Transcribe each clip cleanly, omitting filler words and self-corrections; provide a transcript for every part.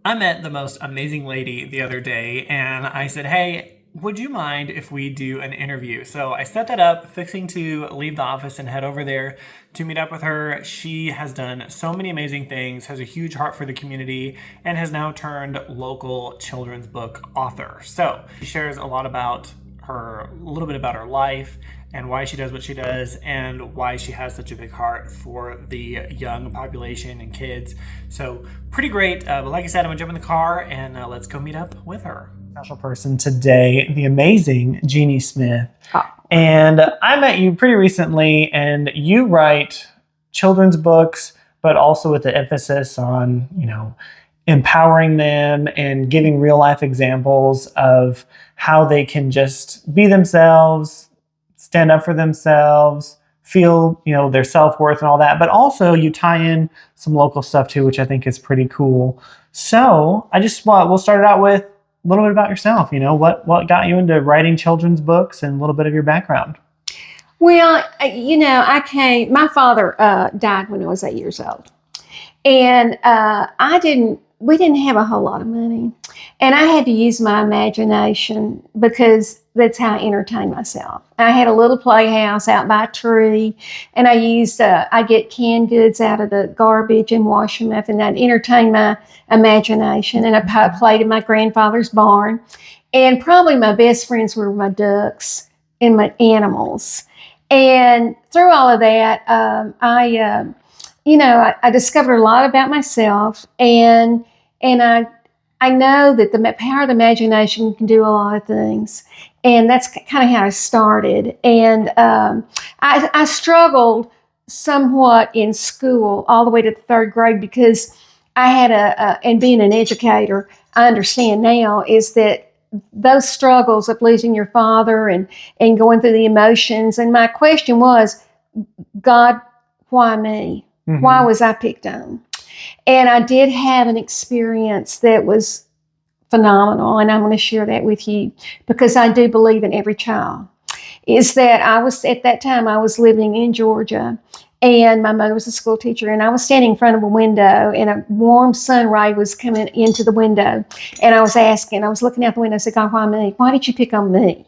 I met the most amazing lady the other day and I said, hey, would you mind if we do an interview? So I set that up, fixing to leave the office and head over there to meet up with her. She has done so many amazing things, has a huge heart for the community, and has now turned local children's book author. So she shares a lot about a little bit about her life and why she does what she does and why she has such a big heart for the young population and kids. So pretty great. But like I said, I'm gonna jump in the car and let's go meet up with her. Special person today, the amazing Jeannie Smith. Oh. And I met you pretty recently, and you write children's books, but also with the emphasis on, empowering them and giving real life examples of how they can just be themselves, stand up for themselves, feel, their self-worth and all that. But also you tie in some local stuff too, which I think is pretty cool. So we'll start it out with a little bit about yourself. What got you into writing children's books and a little bit of your background? Well, my father died when I was 8 years old. And we didn't have a whole lot of money. And I had to use my imagination because that's how I entertained myself. I had a little playhouse out by a tree, and I get canned goods out of the garbage and wash them up, and I'd entertain my imagination. And I played in my grandfather's barn. And probably my best friends were my ducks and my animals. And through all of that, I discovered a lot about myself, and I know that the power of the imagination can do a lot of things, and that's kind of how I started. And I struggled somewhat in school all the way to the third grade because I had and being an educator, I understand now is that those struggles of losing your father and going through the emotions. And my question was, God, why me? Mm-hmm. Why was I picked on? And I did have an experience that was phenomenal, and I'm going to share that with you because I do believe in every child. Is that at that time I was living in Georgia, and my mother was a school teacher, and I was standing in front of a window, and a warm sun ray was coming into the window, and I was looking out the window, I said, God, why me? Why did you pick on me?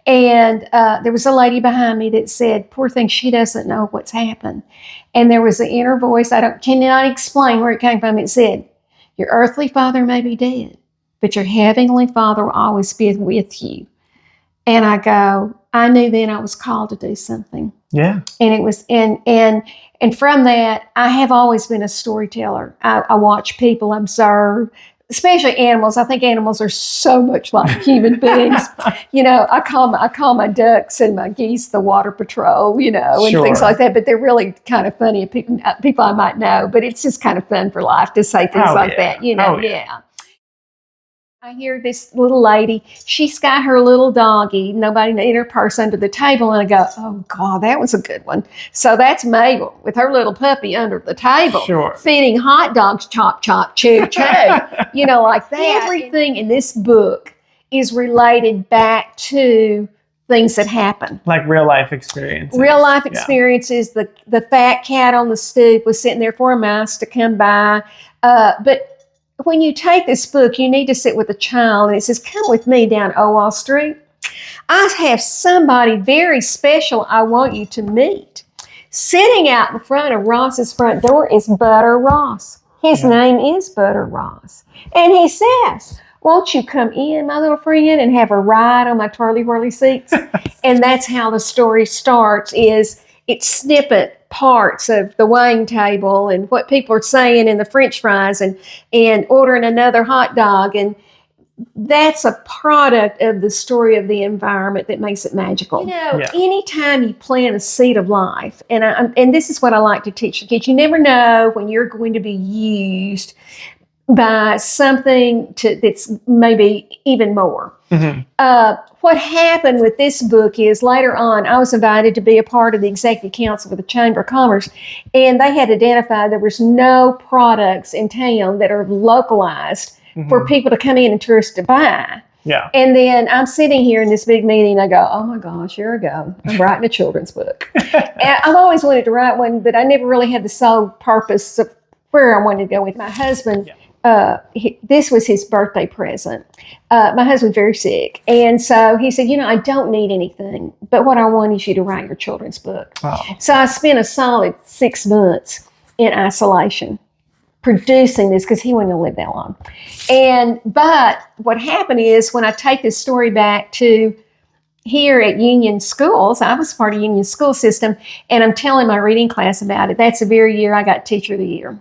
And there was a lady behind me that said, poor thing, she doesn't know what's happened. And there was an inner voice, cannot explain where it came from. It said, your earthly father may be dead, but your heavenly Father will always be with you. And I knew then I was called to do something. Yeah. And it was, and from that, I have always been a storyteller. I watch people, observe, especially animals. I think animals are so much like human beings. I call my ducks and my geese the water patrol, and Sure. things like that. But they're really kind of funny. People I might know, but it's just kind of fun for life to say things like that, yeah. I hear this little lady, she's got her little doggy, nobody in her purse under the table, and I go, oh, God, that was a good one. So that's Mabel with her little puppy under the table, Sure. feeding hot dogs, chop, chop, chew, chew, like that. Everything in this book is related back to things that happen. Like real life experiences. Real life experiences. Yeah. The fat cat on the stoop was sitting there for a mouse to come by. But when you take this book, you need to sit with a child, and it says, come with me down Old Wall Street. I have somebody very special I want you to meet. Sitting out in front of Ross's front door is Butter Ross. His name is Butter Ross. And he says, won't you come in, my little friend, and have a ride on my twirly-whirly seats? And that's how the story starts, it's snippet parts of the weighing table and what people are saying in the French fries and ordering another hot dog. And that's a product of the story of the environment that makes it magical. Anytime you plant a seed of life, and this is what I like to teach the kids, you never know when you're going to be used by something that's maybe even more. Mm-hmm. What happened with this book is later on, I was invited to be a part of the executive council for the Chamber of Commerce, and they had identified there was no products in town that are localized for people to come in and tourists to buy. Yeah. And then I'm sitting here in this big meeting, I go, oh my gosh, here I go. I'm writing a children's book. And I've always wanted to write one, but I never really had the sole purpose of where I wanted to go with my husband. this was his birthday present. My husband's very sick. And so he said, I don't need anything, but what I want is you to write your children's book. Oh. So I spent a solid 6 months in isolation producing this because he wasn't going to live that long. But what happened is when I take this story back to here at Union Schools, I was part of Union School System, and I'm telling my reading class about it. That's the very year I got Teacher of the Year,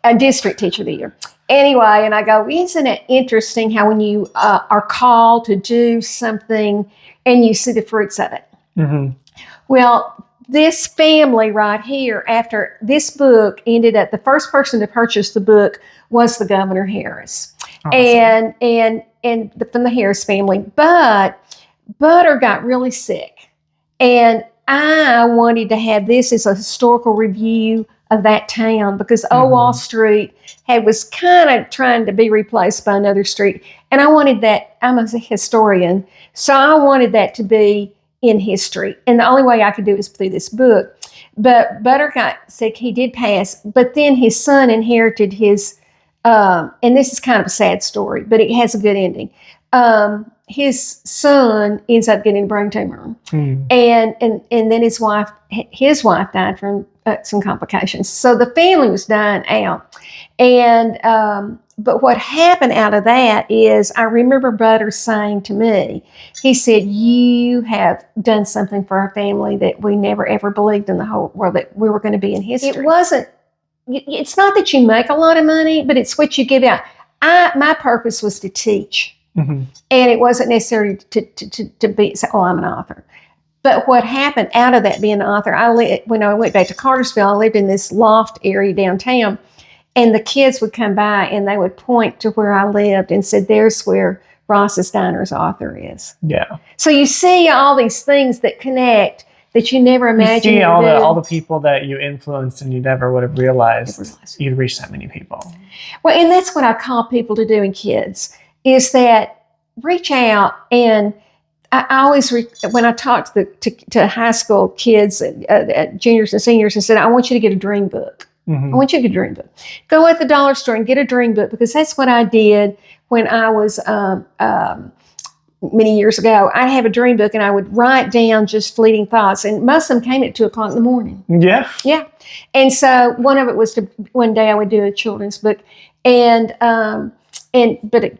a District Teacher of the Year. Anyway, and I go, isn't it interesting how when you are called to do something and you see the fruits of it? Mm-hmm. Well, this family right here, after this book ended up, the first person to purchase the book was the Governor Harris, Awesome. and from the Harris family. But Butter got really sick, and I wanted to have this as a historical review of that town because Old Wall Street was kind of trying to be replaced by another street, and I wanted that. I'm a historian, so I wanted that to be in history, and the only way I could do it is through this book. But Butter got sick; he did pass, but then his son inherited his. And this is kind of a sad story, but it has a good ending. His son ends up getting a brain tumor, and then his wife died from some complications. So the family was dying out, and but what happened out of that is I remember Butter saying to me, he said, "You have done something for our family that we never ever believed in the whole world that we were going to be in history." It wasn't. It's not that you make a lot of money, but it's what you give out. My purpose was to teach. Mm-hmm. And it wasn't necessarily to be, say, I'm an author. But what happened out of that being an author, when I went back to Cartersville, I lived in this loft area downtown, and the kids would come by and they would point to where I lived and said, there's where Ross's Diner's author is. Yeah. So you see all these things that connect that you never imagined. You see all the people that you influenced and you never would have realized you'd reach that many people. Well, and that's what I call people to do in kids, is that reach out. And I always, when I talk to high school kids, juniors and seniors, I said, I want you to get a dream book. Mm-hmm. I want you to get a dream book. Go at the dollar store and get a dream book, because that's what I did when I was many years ago. I'd have a dream book and I would write down just fleeting thoughts, and most of them came at 2:00 in the morning. Yeah. Yeah. And so one of it was one day I would do a children's book, but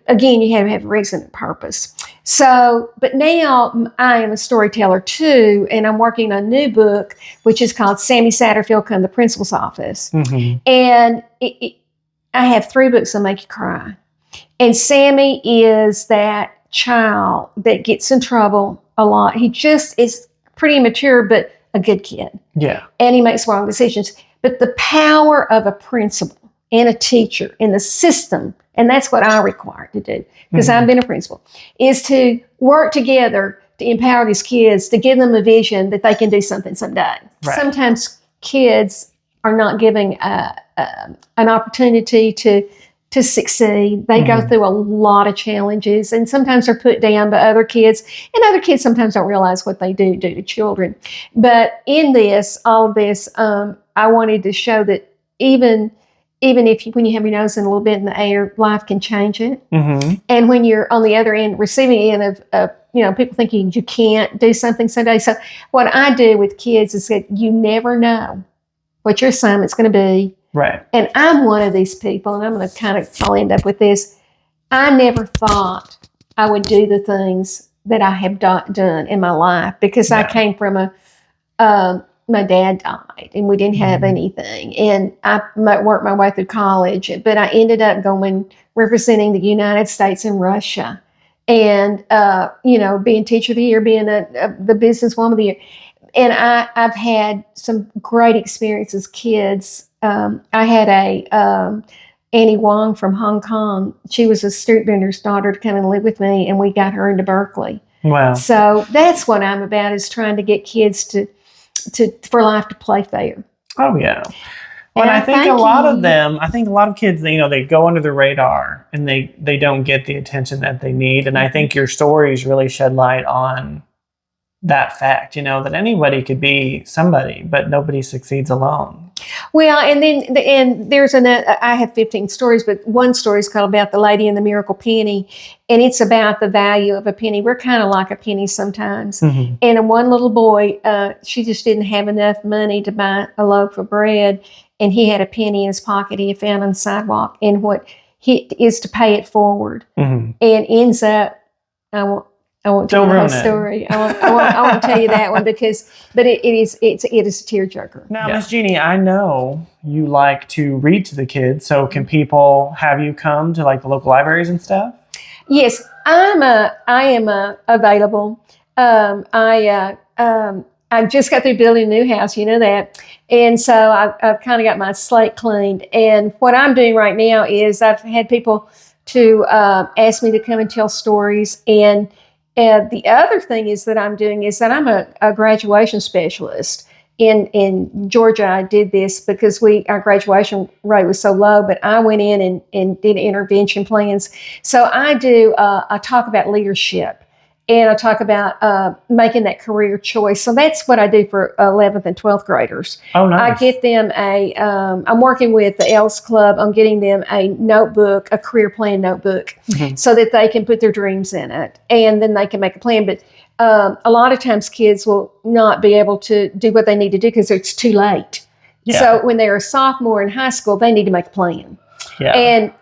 again, you have to have a reason and purpose. So, but now I am a storyteller too, and I'm working on a new book, which is called Sammy Satterfield Come to the Principal's Office. Mm-hmm. And I have 3 books that make you cry. And Sammy is that child that gets in trouble a lot. He just is pretty immature, but a good kid. Yeah. And he makes wrong decisions. But the power of a principal and a teacher in the system, and that's what I require to do, because I've been a principal, is to work together to empower these kids, to give them a vision that they can do something someday. Right. Sometimes kids are not given an opportunity to succeed. They go through a lot of challenges, and sometimes they're put down by other kids, and other kids sometimes don't realize what they do to children. But in all of this, I wanted to show that even if when you have your nose in a little bit in the air, life can change it. Mm-hmm. And when you're on the other end, receiving end of people thinking you can't do something someday. So what I do with kids is that you never know what your assignment's going to be. Right. And I'm one of these people, and I'm going to I'll end up with this. I never thought I would do the things that I have done in my life, because I came from my dad died and we didn't have anything. And I worked my way through college, but I ended up representing the United States and Russia, and, being Teacher of the Year, being the Businesswoman of the Year. And I've had some great experiences, kids. I had Annie Wong from Hong Kong. She was a street vendor's daughter to come and live with me, and we got her into Berkeley. Wow. So that's what I'm about, is trying to get kids for life to play fair. Oh, yeah. Well, and I think a lot of kids, they go under the radar and they don't get the attention that they need. And I think your stories really shed light on that fact, that anybody could be somebody, but nobody succeeds alone. Well, and then and there's another. I have 15 stories, but one story is called about the lady and the miracle penny, and it's about the value of a penny. We're kind of like a penny sometimes. Mhm. And one little boy, she just didn't have enough money to buy a loaf of bread, and he had a penny in his pocket he had found on the sidewalk, and what he is to pay it forward, Mhm. and ends up. I won't tell Don't you the whole ruin it. story. I won't tell you that one but it is a tearjerker. Now, Miss Jeannie, I know you like to read to the kids, so can people have you come to like the local libraries and stuff? Yes, I am available. I just got through building a new house, you know that, and so I've kind of got my slate cleaned. And what I'm doing right now is I've had people to ask me to come and tell stories. And the other thing is that I'm doing is that I'm a graduation specialist. In Georgia, I did this because our graduation rate was so low, but I went in and did intervention plans. So I talk about leadership, and I talk about making that career choice. So that's what I do for 11th and 12th graders. Oh, nice. I get them I'm working with the ELS Club on getting them a notebook, a career plan notebook, so that they can put their dreams in it, and then they can make a plan. But a lot of times kids will not be able to do what they need to do because it's too late. Yeah. So when they're a sophomore in high school, they need to make a plan. Yeah.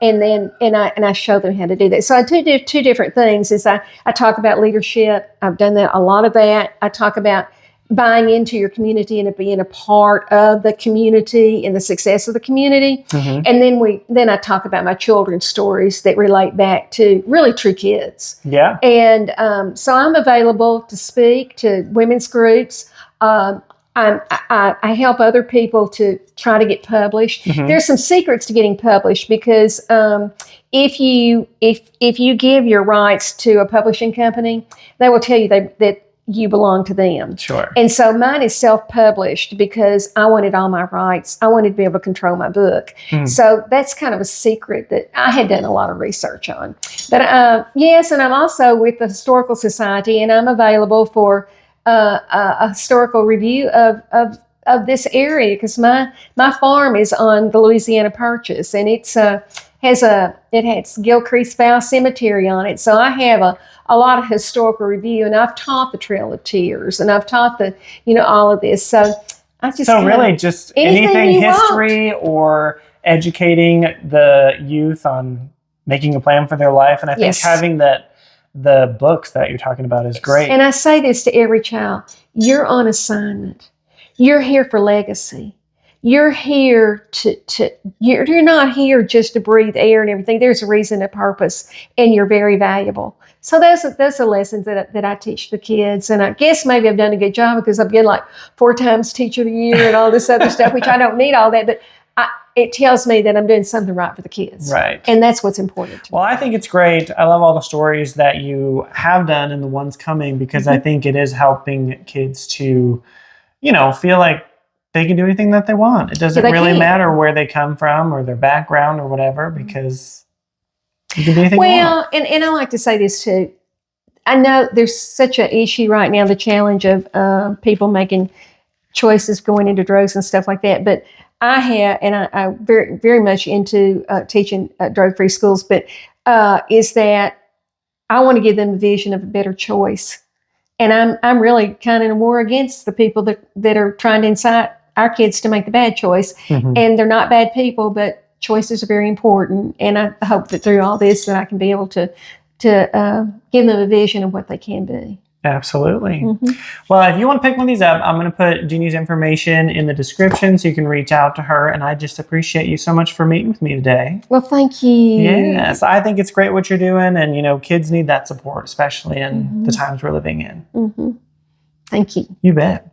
And I show them how to do that. So I do two different things. Is I talk about leadership. I've done a lot of that. I talk about buying into your community and being a part of the community and the success of the community. Mhm. And then I talk about my children's stories that relate back to really true kids. Yeah. And so I'm available to speak to women's groups. I help other people to try to get published. Mhm. There's some secrets to getting published because if you give your rights to a publishing company, they will tell you that you belong to them. Sure. And so mine is self-published because I wanted all my rights. I wanted to be able to control my book. So that's kind of a secret that I had done a lot of research on. But yes, and I'm also with the Historical Society, and I'm available for a historical review of this area because my farm is on the Louisiana Purchase, and it has Gilcrease Valley Cemetery on it. So I have a lot of historical review, and I've taught the Trail of Tears, and I've taught all of this. So I just really just anything history or educating the youth on making a plan for their life. And I think having the books that you're talking about is great. And I say this to every child: you're on assignment. You're here for legacy. You're here you're not here just to breathe air and everything. There's a reason, a purpose, and you're very valuable. So those are the lessons that I teach the kids. And I guess maybe I've done a good job because I've been like 4 times Teacher of the Year and all this other stuff, which I don't need all that, but it tells me that I'm doing something right for the kids. Right. And that's what's important to me. Well, I think it's great. I love all the stories that you have done and the ones coming because I think it is helping kids to, feel like they can do anything that they want. It doesn't really matter where they come from or their background or whatever because you can do anything you want. Well, and I like to say this too. I know there's such an issue right now, the challenge of people making choices going into drugs and stuff like that. But I'm very, very much into teaching drug-free schools, but is that I want to give them a vision of a better choice. And I'm really kind of more against the people that are trying to incite our kids to make the bad choice. And they're not bad people, but choices are very important. And I hope that through all this that I can be able to give them a vision of what they can be. Absolutely. Well, if you want to pick one of these up, I'm going to put Jeannie's information in the description so you can reach out to her. And I just appreciate you so much for meeting with me today. Well, thank you. Yes, I think it's great what you're doing. And, kids need that support, especially in the times we're living in. Thank you. You bet.